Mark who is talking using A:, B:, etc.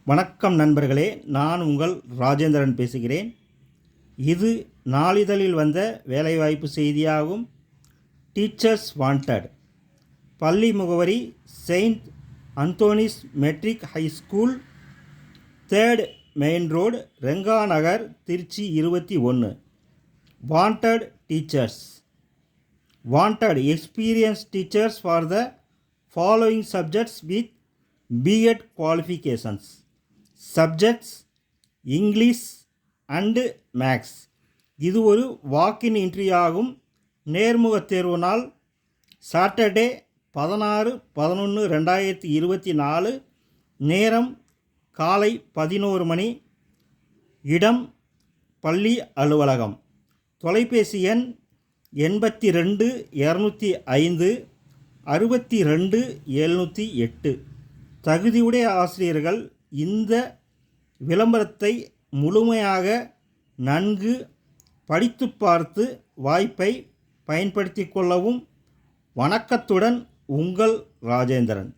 A: வணக்கம் நண்பர்களே, நான் உங்கள் ராஜேந்திரன் பேசுகிறேன். இது நாளிதழில் வந்த வேலைவாய்ப்பு செய்தியாகும். Teachers wanted. பள்ளி முகவரி saint Anthony's matric high school, 3rd main road, Renga Nagar, Trichy 21. Wanted teachers. Wanted experience teachers for the following subjects with B.Ed qualifications. Subjects English and maths. இது ஒரு வாக்கின் இன்ட்ரிவ் ஆகும். நேர்முகத் தேர்வு நாள் சாட்டர்டே 16/11/2024. நேரம் காலை 11 மணி. இடம் பள்ளி அலுவலகம். தொலைபேசி எண் 82 205 62 708. தகுதியுடைய ஆசிரியர்கள் இந்த விளம்பரத்தை முழுமையாக நன்கு படித்து பார்த்து வாய்ப்பை பயன்படுத்தி கொள்ளவும். வணக்கத்துடன் உங்கள் ராஜேந்திரன்.